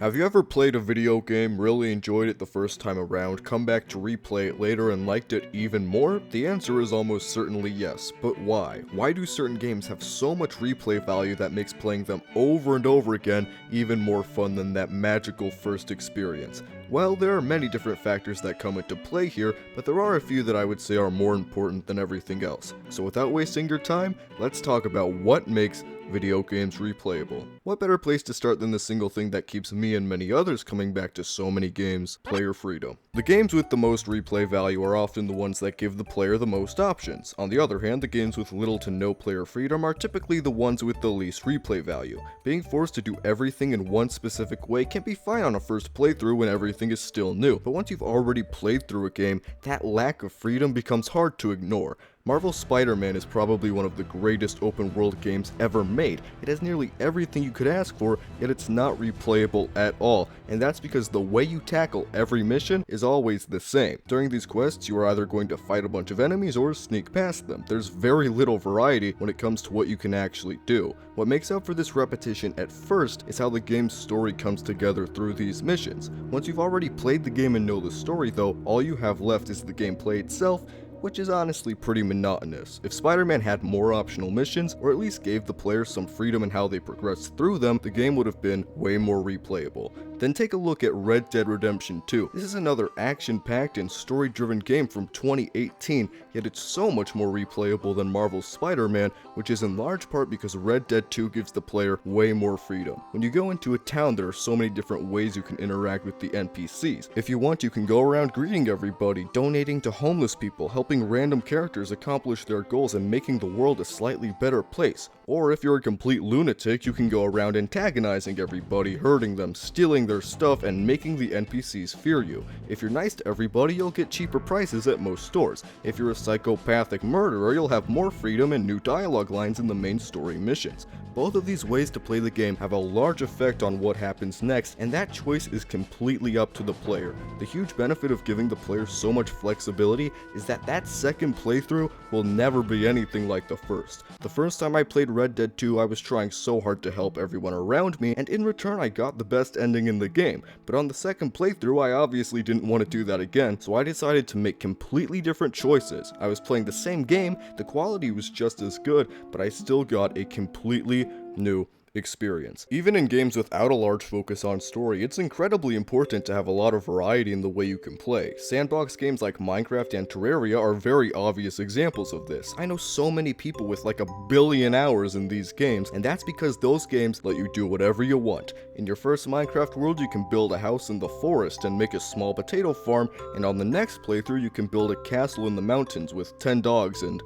Have you ever played a video game, really enjoyed it the first time around, come back to replay it later and liked it even more? The answer is almost certainly yes, but why? Why do certain games have so much replay value that makes playing them over and over again even more fun than that magical first experience? Well, there are many different factors that come into play here, but there are a few that I would say are more important than everything else. So without wasting your time, let's talk about what makes video games replayable. What better place to start than the single thing that keeps me and many others coming back to so many games: player freedom. The games with the most replay value are often the ones that give the player the most options. On the other hand, the games with little to no player freedom are typically the ones with the least replay value. Being forced to do everything in one specific way can be fine on a first playthrough when everything is still new, but once you've already played through a game, that lack of freedom becomes hard to ignore. Marvel's Spider-Man is probably one of the greatest open world games ever made. It has nearly everything you could ask for, yet it's not replayable at all, and that's because the way you tackle every mission is always the same. During these quests, you are either going to fight a bunch of enemies or sneak past them. There's very little variety when it comes to what you can actually do. What makes up for this repetition at first is how the game's story comes together through these missions. Once you've already played the game and know the story though, all you have left is the gameplay itself, which is honestly pretty monotonous. If Spider-Man had more optional missions, or at least gave the player some freedom in how they progressed through them, the game would have been way more replayable. Then take a look at Red Dead Redemption 2. This is another action-packed and story-driven game from 2018, yet it's so much more replayable than Marvel's Spider-Man, which is in large part because Red Dead 2 gives the player way more freedom. When you go into a town, there are so many different ways you can interact with the NPCs. If you want, you can go around greeting everybody, donating to homeless people, helping random characters accomplish their goals, and making the world a slightly better place. Or if you're a complete lunatic, you can go around antagonizing everybody, hurting them, stealing their stuff, and making the NPCs fear you. If you're nice to everybody, you'll get cheaper prices at most stores. If you're a psychopathic murderer, you'll have more freedom and new dialogue lines in the main story missions. Both of these ways to play the game have a large effect on what happens next, and that choice is completely up to the player. The huge benefit of giving the player so much flexibility is that second playthrough will never be anything like the first. The first time I played Red Dead 2, I was trying so hard to help everyone around me, and in return I got the best ending in the game. But on the second playthrough, I obviously didn't want to do that again, so I decided to make completely different choices. I was playing the same game, the quality was just as good, but I still got a completely new experience. Even in games without a large focus on story, it's incredibly important to have a lot of variety in the way you can play. Sandbox games like Minecraft and Terraria are very obvious examples of this. I know so many people with like 1 billion hours in these games, and that's because those games let you do whatever you want. In your first Minecraft world, you can build a house in the forest and make a small potato farm, and on the next playthrough you can build a castle in the mountains with 10 dogs and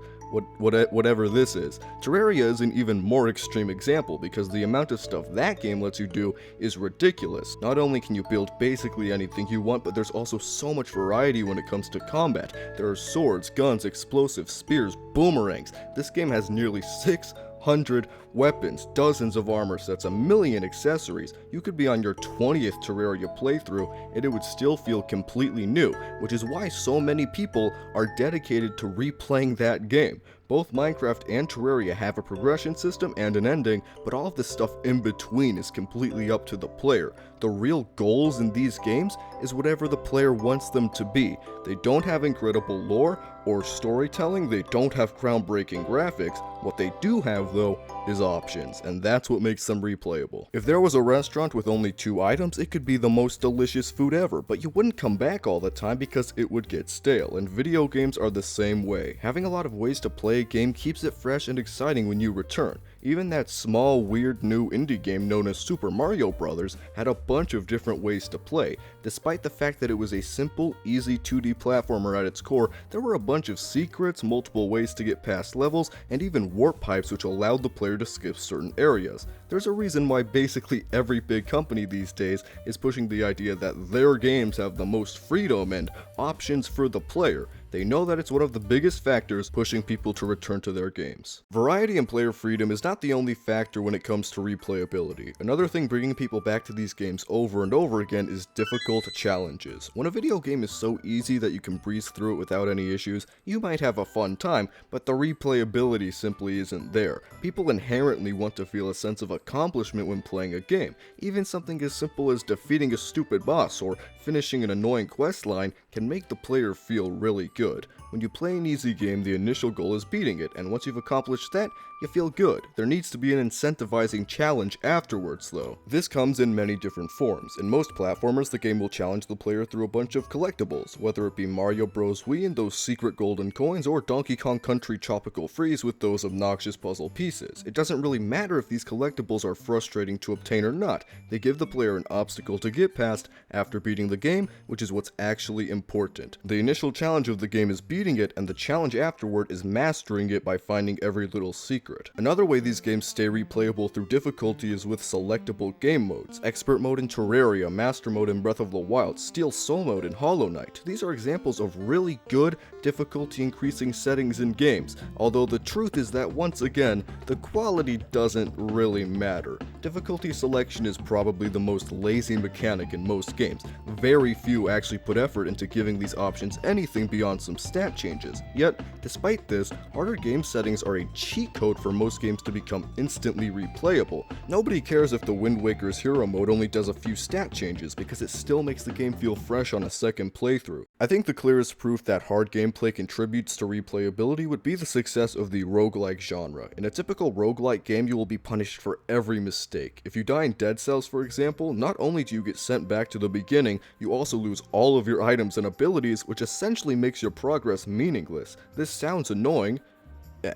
whatever this is. Terraria is an even more extreme example because the amount of stuff that game lets you do is ridiculous. Not only can you build basically anything you want, but there's also so much variety when it comes to combat. There are swords, guns, explosives, spears, boomerangs. This game has nearly 600 weapons, dozens of armor sets, 1 million accessories. You could be on your 20th Terraria playthrough and it would still feel completely new, which is why so many people are dedicated to replaying that game. Both Minecraft and Terraria have a progression system and an ending, but all of the stuff in between is completely up to the player. The real goals in these games is whatever the player wants them to be. They don't have incredible lore or storytelling, they don't have groundbreaking graphics. What they do have though is options, and that's what makes them replayable. If there was a restaurant with only 2 items, it could be the most delicious food ever, but you wouldn't come back all the time because it would get stale, and video games are the same way. Having a lot of ways to play a game keeps it fresh and exciting when you return. Even that small, weird new indie game known as Super Mario Bros. Had a bunch of different ways to play. Despite the fact that it was a simple, easy 2D platformer at its core, there were a bunch of secrets, multiple ways to get past levels, and even warp pipes which allowed the player to skip certain areas. There's a reason why basically every big company these days is pushing the idea that their games have the most freedom and options for the player. They know that it's one of the biggest factors pushing people to return to their games. Variety and player freedom is not the only factor when it comes to replayability. Another thing bringing people back to these games over and over again is difficult challenges. When a video game is so easy that you can breeze through it without any issues, you might have a fun time, but the replayability simply isn't there. People inherently want to feel a sense of accomplishment when playing a game. Even something as simple as defeating a stupid boss or finishing an annoying quest line can make the player feel really good. When you play an easy game, the initial goal is beating it, and once you've accomplished that, you feel good. There needs to be an incentivizing challenge afterwards though. This comes in many different forms. In most platformers, the game will challenge the player through a bunch of collectibles, whether it be Mario Bros. Wii and those secret golden coins, or Donkey Kong Country Tropical Freeze with those obnoxious puzzle pieces. It doesn't really matter if these collectibles are frustrating to obtain or not. They give the player an obstacle to get past after beating the game, which is what's actually important. The initial challenge of the game is beating it, and the challenge afterward is mastering it by finding every little secret. Another way these games stay replayable through difficulty is with selectable game modes. Expert mode in Terraria, Master mode in Breath of the Wild, Steel Soul mode in Hollow Knight. These are examples of really good difficulty increasing settings in games, although the truth is that once again, the quality doesn't really matter. Difficulty selection is probably the most lazy mechanic in most games. Very few actually put effort into giving these options anything beyond some stat changes. Yet, despite this, harder game settings are a cheat code for most games to become instantly replayable. Nobody cares if the Wind Waker's hero mode only does a few stat changes, because it still makes the game feel fresh on a second playthrough. I think the clearest proof that hard gameplay contributes to replayability would be the success of the roguelike genre. In a typical roguelike game, you will be punished for every mistake. If you die in Dead Cells, for example, not only do you get sent back to the beginning, you also lose all of your items and abilities, which essentially makes your progress meaningless. This sounds annoying,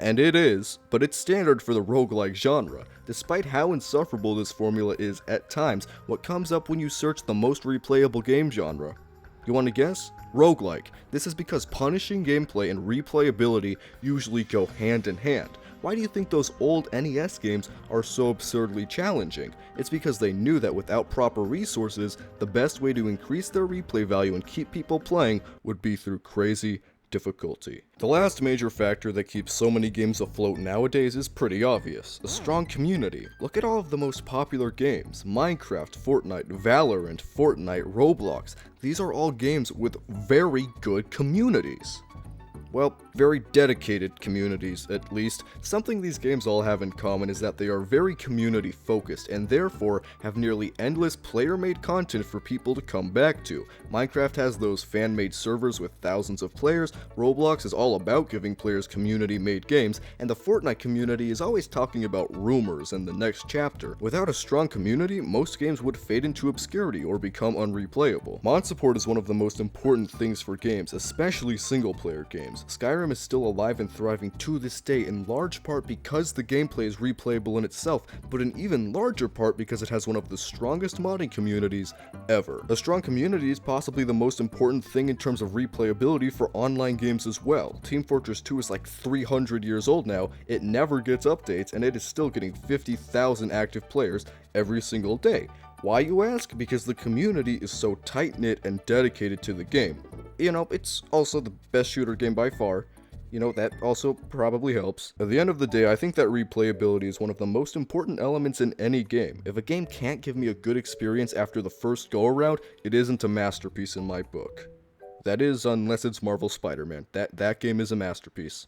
and it is, but it's standard for the roguelike genre. Despite how insufferable this formula is at times, what comes up when you search the most replayable game genre? You want to guess? Roguelike. This is because punishing gameplay and replayability usually go hand in hand. Why do you think those old NES games are so absurdly challenging? It's because they knew that without proper resources, the best way to increase their replay value and keep people playing would be through crazy difficulty. The last major factor that keeps so many games afloat nowadays is pretty obvious: a strong community. Look at all of the most popular games: Minecraft, Fortnite, Valorant, Roblox. These are all games with very good communities. Well, very dedicated communities, at least. Something these games all have in common is that they are very community focused, and therefore have nearly endless player-made content for people to come back to. Minecraft has those fan-made servers with thousands of players, Roblox is all about giving players community-made games, and the Fortnite community is always talking about rumors and the next chapter. Without a strong community, most games would fade into obscurity or become unreplayable. Mod support is one of the most important things for games, especially single-player games. Skyrim is still alive and thriving to this day, in large part because the gameplay is replayable in itself, but in even larger part because it has one of the strongest modding communities ever. A strong community is possibly the most important thing in terms of replayability for online games as well. Team Fortress 2 is like 300 years old now, it never gets updates, and it is still getting 50,000 active players every single day. Why, you ask? Because the community is so tight-knit and dedicated to the game. You know, it's also the best shooter game by far. You know, that also probably helps. At the end of the day, I think that replayability is one of the most important elements in any game. If a game can't give me a good experience after the first go-around, it isn't a masterpiece in my book. That is, unless it's Marvel Spider-Man. That game is a masterpiece.